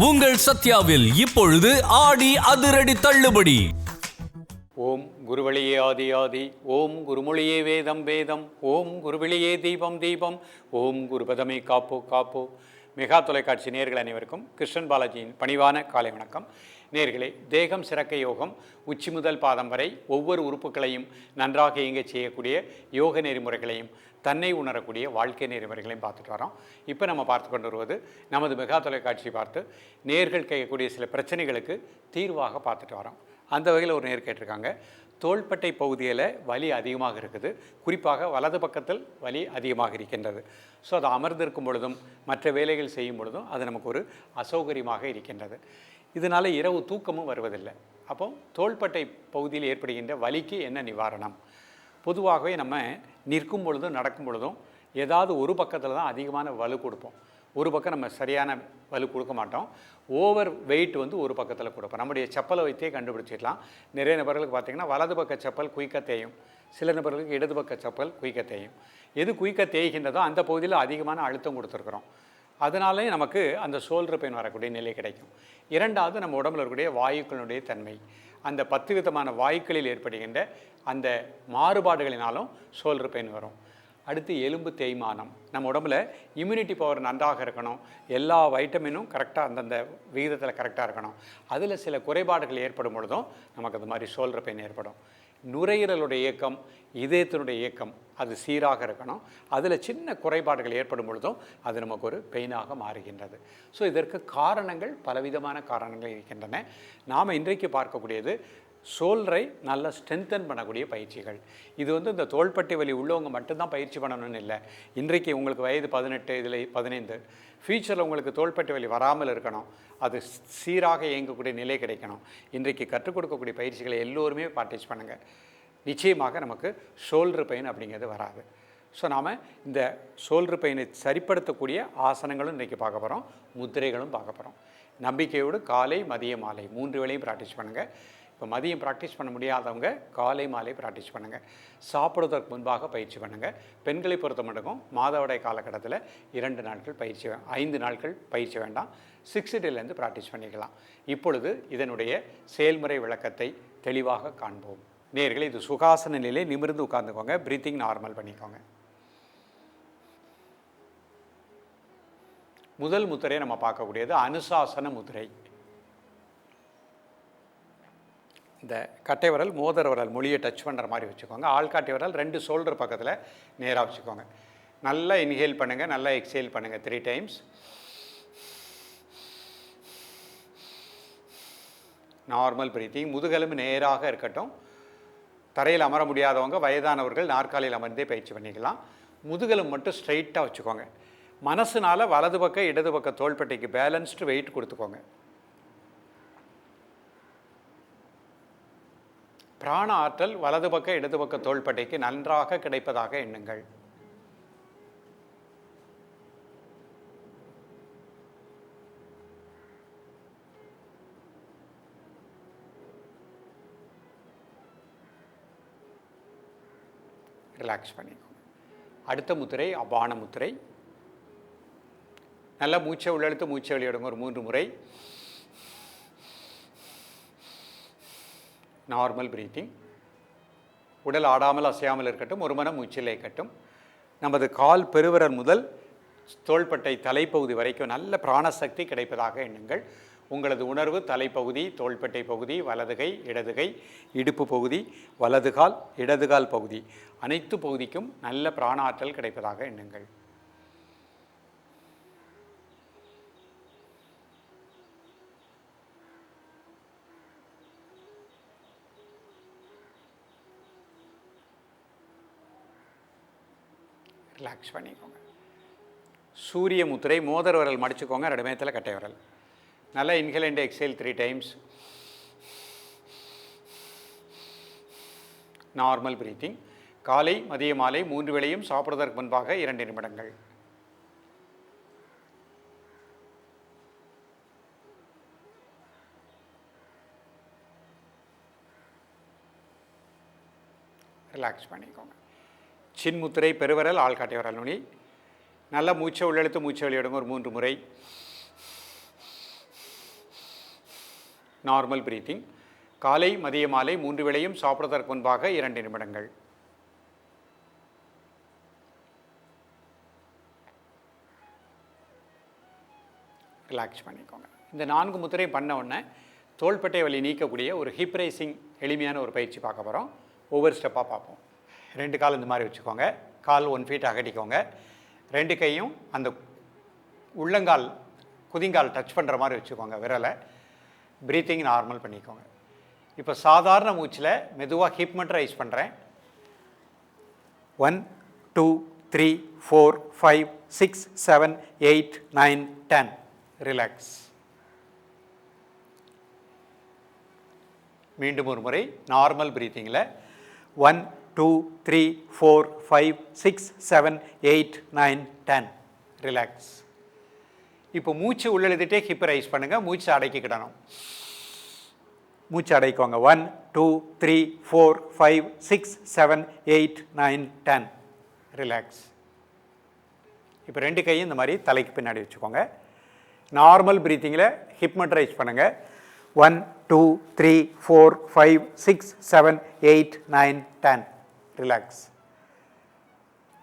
உங்கள் சத்யாவில் இப்பொழுது ஆடி அதிரடி தள்ளுபடி. ஓம் குருவழியே ஆதி ஆதி, ஓம் குருமொழியே வேதம் வேதம், ஓம் குருவழியே தீபம் தீபம், ஓம் குருபதமே காப்போ காப்போ. மெகா தொலைக்காட்சி நேர்கள் அனைவருக்கும் கிருஷ்ணன் பாலாஜியின் பணிவான காலை வணக்கம். நேர்களே, தேகம் சிறக்க யோகம், உச்சி முதல் பாதம் வரை ஒவ்வொரு உறுப்புகளையும் நன்றாக இயங்க செய்யக்கூடிய யோக நெறிமுறைகளையும் தன்னை உணரக்கூடிய வாழ்க்கை நெறிமுறைகளையும் பார்த்துட்டு வரோம். இப்போ நம்ம பார்த்து கொண்டு வருவது நமது மெகா தொலைக்காட்சி பார்த்து நேர்கள் கேட்கக்கூடிய சில பிரச்சனைகளுக்கு தீர்வாக பார்த்துட்டு வரோம். அந்த வகையில் ஒரு நேர் கேட்டிருக்காங்க, தோள்பட்டை பகுதியில் வலி அதிகமாக இருக்குது, குறிப்பாக வலது பக்கத்தில் வலி அதிகமாக இருக்கின்றது. ஸோ அது அமர்ந்திருக்கும் பொழுதும் மற்ற வேலைகள் செய்யும் பொழுதும் அது நமக்கு ஒரு அசௌகரியமாக இருக்கின்றது. இதனால் இரவு தூக்கமும் வருவதில்லை. அப்போ தோள்பட்டை பகுதியில் ஏற்படுகின்ற வலிக்கு என்ன நிவாரணம்? பொதுவாகவே நம்ம நிற்கும் பொழுதும் நடக்கும் பொழுதும் ஏதாவது ஒரு பக்கத்தில் தான் அதிகமான வலு கொடுப்போம். ஒரு பக்கம் நம்ம சரியான வலு கொடுக்க மாட்டோம். ஓவர் வெயிட் ஒரு பக்கத்தில் கொடுப்போம். நம்முடைய செப்பலை வைத்தே கண்டுபிடிச்சிடலாம். நிறைய நபர்களுக்கு பார்த்திங்கன்னா வலது பக்க செப்பல் குயிக்க தேயும், சில நபர்களுக்கு இடது பக்க செப்பல் குயிக்க தேயும். எது குயிக்க தேய்கின்றதோ அந்த பகுதியில் அதிகமான அழுத்தம் கொடுத்துருக்குறோம். அதனாலே நமக்கு அந்த ஷோல்டர் பெயின் வரக்கூடிய நிலை கிடைக்கும். இரண்டாவது, நம்ம உடம்பில் இருக்கக்கூடிய வாயுக்களுடைய தன்மை, அந்த 10 விதமான வாயுக்களில் ஏற்படுகின்ற அந்த மாறுபாடுகளினாலும் ஷோல்டர் பெயின் வரும். அடுத்து எலும்பு தேய்மானம். நம்ம உடம்புல இம்யூனிட்டி பவர் நன்றாக இருக்கணும், எல்லா வைட்டமினும் கரெக்டாக அந்தந்த விகிதத்தில் கரெக்டாக இருக்கணும். அதில் சில குறைபாடுகள் ஏற்படும் பொழுதும் நமக்கு அது மாதிரி ஷோல்டர் பெயின் ஏற்படும். நுரையீரலுடைய இயக்கம், இதயத்தினுடைய இயக்கம் அது சீராக இருக்கணும். அதில் சின்ன குறைபாடுகள் ஏற்படும் பொழுதும் அது நமக்கு ஒரு பெயினாக மாறுகின்றது. ஸோ இதற்கு காரணங்கள், பலவிதமான காரணங்கள் இருக்கின்றன. நாம் இன்றைக்கு பார்க்கக்கூடியது ஷோல்டரை நல்லா ஸ்ட்ரென்தன் பண்ணக்கூடிய பயிற்சிகள். இது இந்த தோள்பட்டை வலி உள்ளவங்க மட்டும்தான் பயிற்சி பண்ணணும்னு இல்லை. இன்றைக்கு உங்களுக்கு வயது 18, இதில் 15, ஃப்யூச்சரில் உங்களுக்கு தோள்பட்டை வலி வராமல் இருக்கணும், அது சீராக இயங்கக்கூடிய நிலை கிடைக்கணும். இன்றைக்கு கற்றுக் கொடுக்கக்கூடிய பயிற்சிகளை எல்லோருமே ப்ராக்டிஸ் பண்ணுங்கள். நிச்சயமாக நமக்கு ஷோல்டர் பெயின் அப்படிங்கிறது வராது. ஸோ நாம் இந்த ஷோல்டர் பெயினை சரிப்படுத்தக்கூடிய ஆசனங்களும் இன்றைக்கி பார்க்க போகிறோம், முத்திரைகளும் பார்க்க போகிறோம். நம்பிக்கையோடு காலை மதிய மாலை 3 வேளையும் ப்ராக்டிஸ் பண்ணுங்கள். இப்போ மதியம் ப்ராக்டிஸ் பண்ண முடியாதவங்க காலை மாலை ப்ராக்டிஸ் பண்ணுங்கள். சாப்பிடுவதற்கு முன்பாக பயிற்சி பண்ணுங்கள். பெண்களை பொறுத்த மட்டும் மாதவிடாய் காலகட்டத்தில் 2 நாட்கள் பயிற்சி, 5 நாட்கள் பயிற்சி வேண்டாம். 6 டேலேருந்து ப்ராக்டிஸ் பண்ணிக்கலாம். இப்பொழுது இதனுடைய செயல்முறை விளக்கத்தை தெளிவாக காண்போம். நேயர்களே, இது சுகாசன நிலை, நிமிர்ந்து உட்கார்ந்துக்கோங்க. ப்ரீத்திங் நார்மல் பண்ணிக்கோங்க. முதல் முத்திரையை நம்ம பார்க்கக்கூடியது அனுசாசன முத்திரை. இந்த கட்டை விரல் மோதிர விரல் மொழியை டச் பண்ணுற மாதிரி வச்சுக்கோங்க. ஆள்காட்டி விரல் 2 ஷோல்டர் பக்கத்தில் நேராக வச்சுக்கோங்க. நல்லா இன்ஹேல் பண்ணுங்கள், நல்லா எக்ஸேல் பண்ணுங்கள் 3 டைம்ஸ். Normal breathing. முதுகெலும்பு நேராக இருக்கட்டும். தரையில் அமர முடியாதவங்க, வயதானவர்கள் நாற்காலியில் அமர்ந்தே பயிற்சி பண்ணிக்கலாம். முதுகெலும்பு மட்டும் ஸ்ட்ரைட்டாக வச்சுக்கோங்க. மனசுனால் வலது பக்கம் இடது பக்கம் தோள்பட்டைக்கு பேலன்ஸ்டு வெயிட் கொடுத்துக்கோங்க. பிராண ஆற்றல் வலது பக்கம் இடது பக்க தோள்பட்டைக்கு நன்றாக கிடைப்பதாக எண்ணுங்கள். ரிலாக்ஸ் பண்ணிக்கோங்க. அடுத்த முத்திரை அபான முத்திரை. நல்லா மூச்சை உள்ளெழுத்து மூச்சை வெளியிடுங்க ஒரு 3 முறை. Normal breathing. உடல் ஆடாமல் அசையாமல் இருக்கட்டும், ஒரு மனம் மூச்சில் இருக்கட்டும். நமது கால் பெருவிரல் முதல் தோள்பட்டை தலைப்பகுதி வரைக்கும் நல்ல பிராணசக்தி கிடைப்பதாக எண்ணுங்கள். உங்களது உணர்வு தலைப்பகுதி, தோள்பட்டை பகுதி, வலதுகை, இடதுகை, இடுப்பு பகுதி, வலதுகால், இடதுகால் பகுதி, அனைத்து பகுதிக்கும் நல்ல பிராண ஆற்றல் கிடைப்பதாக எண்ணுங்கள். ரிலாக்ஸ் பண்ணிக்கோங்க. சூரிய முத்திரை. மோதிர விரல் மடிச்சுக்கோங்க, 2 மேத்தில் கட்டை விரல். நல்லா inhale and exhale 3 times. Normal breathing. காலை மதிய மாலை 3 வேளையும் சாப்பிடுவதற்கு முன்பாக 2 நிமிடங்கள். ரிலாக்ஸ் பண்ணிக்கோங்க. சின்முத்திரை பெருவரல் ஆள்காட்டி விரல் நுனி. நல்லா மூச்சை உள்ளெழுத்து மூச்சை வெளியிடுங்க ஒரு 3 முறை. Normal breathing. காலை மதிய மாலை 3 வேளையும் சாப்பிடுவதற்கு முன்பாக 2 நிமிடங்கள். ரிலாக்ஸ் பண்ணிக்கோங்க. இந்த 4 முத்திரையும் பண்ண உடனே தோள்பட்டை வலி நீக்கக்கூடிய ஒரு ஹிப் ரைசிங் எளிமையான ஒரு பயிற்சி பார்க்க போகிறோம். ஒவ்வொரு ஸ்டெப்பாக பார்ப்போம். 2 கால் இந்த மாதிரி வச்சுக்கோங்க. கால் 1 ஃபீட் அகட்டிக்கோங்க. 2 கையும் அந்த உள்ளங்கால் குதிங்கால் டச் பண்ணுற மாதிரி வச்சுக்கோங்க. விரலை ப்ரீத்திங் நார்மல் பண்ணிக்கோங்க. இப்போ சாதாரண மூச்சில் மெதுவாக ஹிப் மட்டும் ரைஸ் பண்ணுறேன். 1 2 3 4 5 6 7 8 9 10. ரிலாக்ஸ். மீண்டும் ஒரு முறை நார்மல் பிரீத்திங்கில் 1 2 3 4 5 6 7 8 9 10. ரிலாக்ஸ். இப்போ மூச்சு உள்ளெழுதிட்டே ஹிப்பை ரைஸ் பண்ணுங்கள். மூச்சு அடக்கிக்கிடணும். மூச்சு அடைக்கோங்க. 1 2 3 4 5 6 7 8 9 10. ரிலாக்ஸ். இப்போ 2 கையும் இந்த மாதிரி தலைக்கு பின்னாடி வச்சுக்கோங்க. நார்மல் பிரீத்திங்கில் ஹிப் மட்டும் ரைஸ் பண்ணுங்கள். 1 2 3 4 5 6 7 8 9 10. ரிலாக்ஸ்.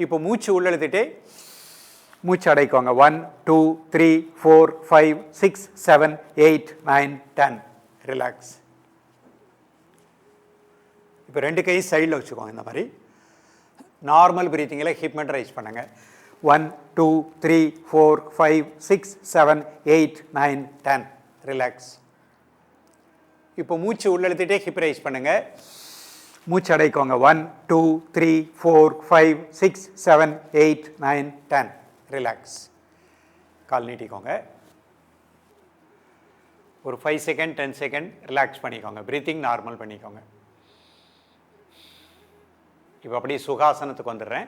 இப்போ மூச்சு உள்ளெழுத்துட்டே மூச்சு அடைக்கோங்க. 1 2 3 4 5 6 7 8 9 10. ரிலாக்ஸ். இப்போ 2 கை சைடில் வச்சுக்கோங்க. இந்த மாதிரி நார்மல் பிரீத்திங்கில் ஹிப் மட்டும் ரைஸ் பண்ணுங்கள். 1 2 3 4 5 6 7 8 9 10. ரிலாக்ஸ். இப்போ மூச்சு உள்ளெழுத்துட்டே ஹிப் ரைஸ் பண்ணுங்கள். மூச்சு அடைக்கோங்க. 1 2 3 4 5 6 7 8 9 10. ரிலாக்ஸ். கால் நீட்டிக்கோங்க. ஒரு 5 செகண்ட் 10 செகண்ட் ரிலாக்ஸ் பண்ணிக்கோங்க. ப்ரீத்திங் நார்மல் பண்ணிக்கோங்க. இப்போ அப்படியே சுகாசனத்துக்கு வந்துடுறேன்.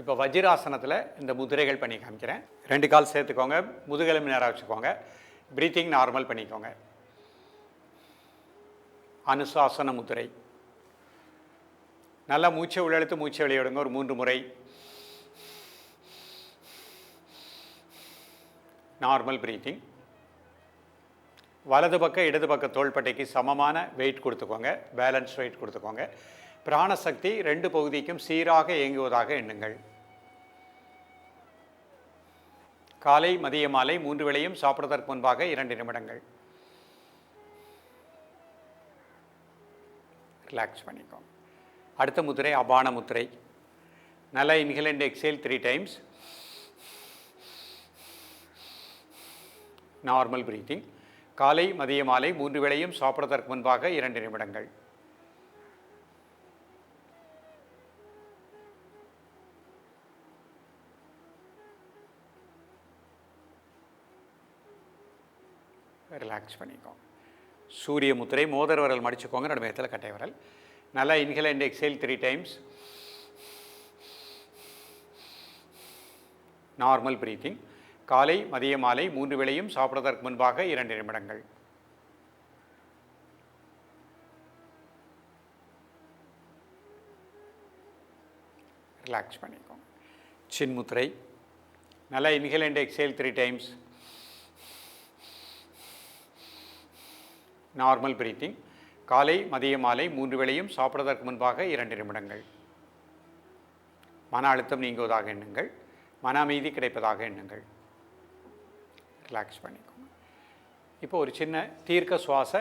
இப்போ வஜ்ராசனத்தில் இந்த முதிரைகள் பண்ணி காமிக்கிறேன். 2 கால் சேர்த்துக்கோங்க. முதுகெலும்பு நேராக வச்சுக்கோங்க. ப்ரீத்திங் நார்மல் பண்ணிக்கோங்க. அனுசாசன முதிரை. நல்லா மூச்சை உள்ளெழுத்து மூச்சை வெளியிடுங்க. ஒரு 3 முறை. Normal breathing. வலது பக்கம் இடது பக்க தோள்பட்டைக்கு சமமான வெயிட் கொடுத்துக்கோங்க. பேலன்ஸ் வெயிட் கொடுத்துக்கோங்க. பிராணசக்தி 2 பகுதிக்கும் சீராக இயங்குவதாக எண்ணுங்கள். காலை மதிய மாலை 3 வேளையும் சாப்பிடுவதற்கு முன்பாக 2 நிமிடங்கள். ரிலாக்ஸ் பண்ணிக்கோங்க. அடுத்த முத்திரை அபான முத்திரை. நல்லா inhale and exhale 3 times. Normal breathing. காலை மதிய மாலை 3 வேளையும் சாப்பிடுவதற்கு முன்பாக 2 நிமிடங்கள். ரிலாக்ஸ் பண்ணிக்கோங்க. சூரிய முத்திரை. மோதிர விரல் மடிச்சுக்கோங்க. நடுமையத்தில் கட்டை விரல். நல்லா inhale and exhale 3 times. Normal breathing. காலை மதிய மாலை 3 வேளையும் சாப்பிடுவதற்கு முன்பாக 2 நிமிடங்கள். ரிலாக்ஸ் பண்ணிக்கோங்க. சின்முத்திரை. நல்லா inhale and exhale 3 times. Normal breathing. காலை மதிய மாலை 3 வேளையும் சாப்பிடுவதற்கு முன்பாக 2 நிமிடங்கள். மன அழுத்தம் நீங்குவதாக எண்ணுங்கள். மன அமைதி கிடைப்பதாக எண்ணுங்கள். ரிலாக்ஸ் பண்ணிக்கோங்க. இப்போ ஒரு சின்ன தீர்க்க சுவாச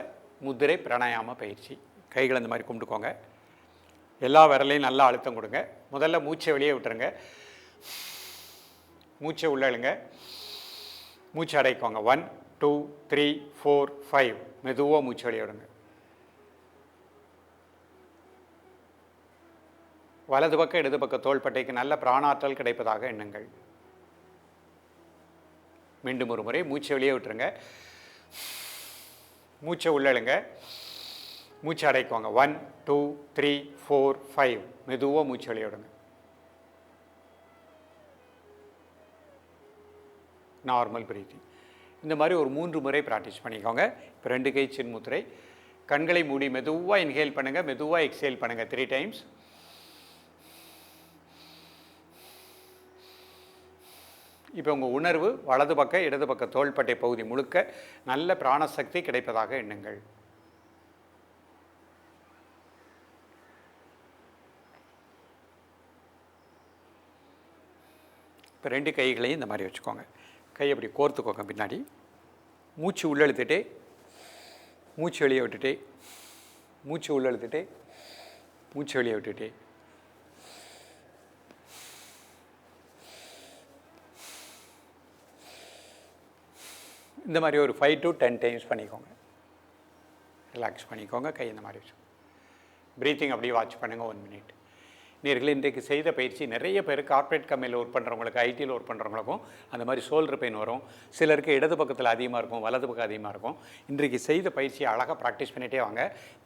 முத்திரை பிராணாயாம பயிற்சி. கைகளை இந்த மாதிரி கும்பிட்டுக்கோங்க. எல்லா விரலையும் நல்லா அழுத்தம் கொடுங்க. முதல்ல மூச்சை வெளியே விட்டுருங்க. மூச்சை உள்ள இழுங்க. மூச்சு அடைக்கோங்க. 1 2 3 4 5. மெதுவாக மூச்சு வெளியே விடுங்க. வலது பக்கம் இடது பக்க தோள்பட்டைக்கு நல்ல பிராணாற்றல் கிடைப்பதாக எண்ணுங்கள். மீண்டும் ஒரு முறை மூச்சை வெளியே விட்டுருங்க. மூச்சை உள்ளழுங்க. மூச்சு அடைக்கோங்க. 1 2 3 4 5. மெதுவாக மூச்சு வெளியே விடுங்க. Normal breathing. இந்த மாதிரி ஒரு 3 முறை ப்ராக்டிஸ் பண்ணிக்கோங்க. இப்போ 2 கை சின்முத்திரை. கண்களை மூடி மெதுவாக இன்ஹேல் பண்ணுங்கள். மெதுவாக எக்ஸேல் பண்ணுங்கள் 3 டைம்ஸ். இப்போ உங்கள் உணர்வு வலது பக்க இடது பக்க தோள்பட்டை பகுதி முழுக்க நல்ல பிராணசக்தி கிடைப்பதாக எண்ணுங்கள். இப்போ 2 கைகளையும் இந்த மாதிரி வச்சுக்கோங்க. கை அப்படி கோர்த்துக்கோங்க பின்னாடி. மூச்சு உள்ளெழுத்துட்டே, மூச்சு வெளியே விட்டுட்டே, மூச்சு உள்ளெழுத்துட்டே, மூச்சு வெளியே விட்டுட்டே. இந்த மாதிரி ஒரு 5 to 10 டைம்ஸ் பண்ணிக்கோங்க. ரிலாக்ஸ் பண்ணிக்கோங்க. கை இந்த மாதிரி வச்சு ப்ரீத்திங் அப்படியே வாட்ச் பண்ணுங்கள் 1 மினிட். நேர்களே, இன்றைக்கு செய்த பயிற்சி நிறைய பேர் கார்ப்பரேட் கம்பெனியில் ஒர்க் பண்ணுறவங்களுக்கு, ஐடியில் ஒர்க் பண்ணுறவங்களுக்கும் அந்த மாதிரி ஷோல்டர் பெயின் வரும். சிலருக்கு இடது பக்கத்தில் அதிகமாக இருக்கும், வலது பக்கம் அதிகமாக இருக்கும். இன்றைக்கு செய்த பயிற்சியை அழகாக ப்ராக்டிஸ் பண்ணிகிட்டே வாங்க.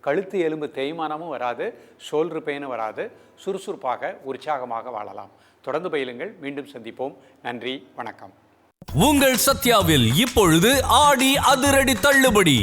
கழுத்து எலும்பு தேய்மானமும் வராது, ஷோல்டர் பெயினும் வராது. சுறுசுறுப்பாக உற்சாகமாக வாழலாம். தொடர்ந்து பயிலுங்கள். மீண்டும் சந்திப்போம். நன்றி, வணக்கம். உங்கள் சத்யாவில் இப்பொழுது ஆடி அதிரடி தள்ளுபடி.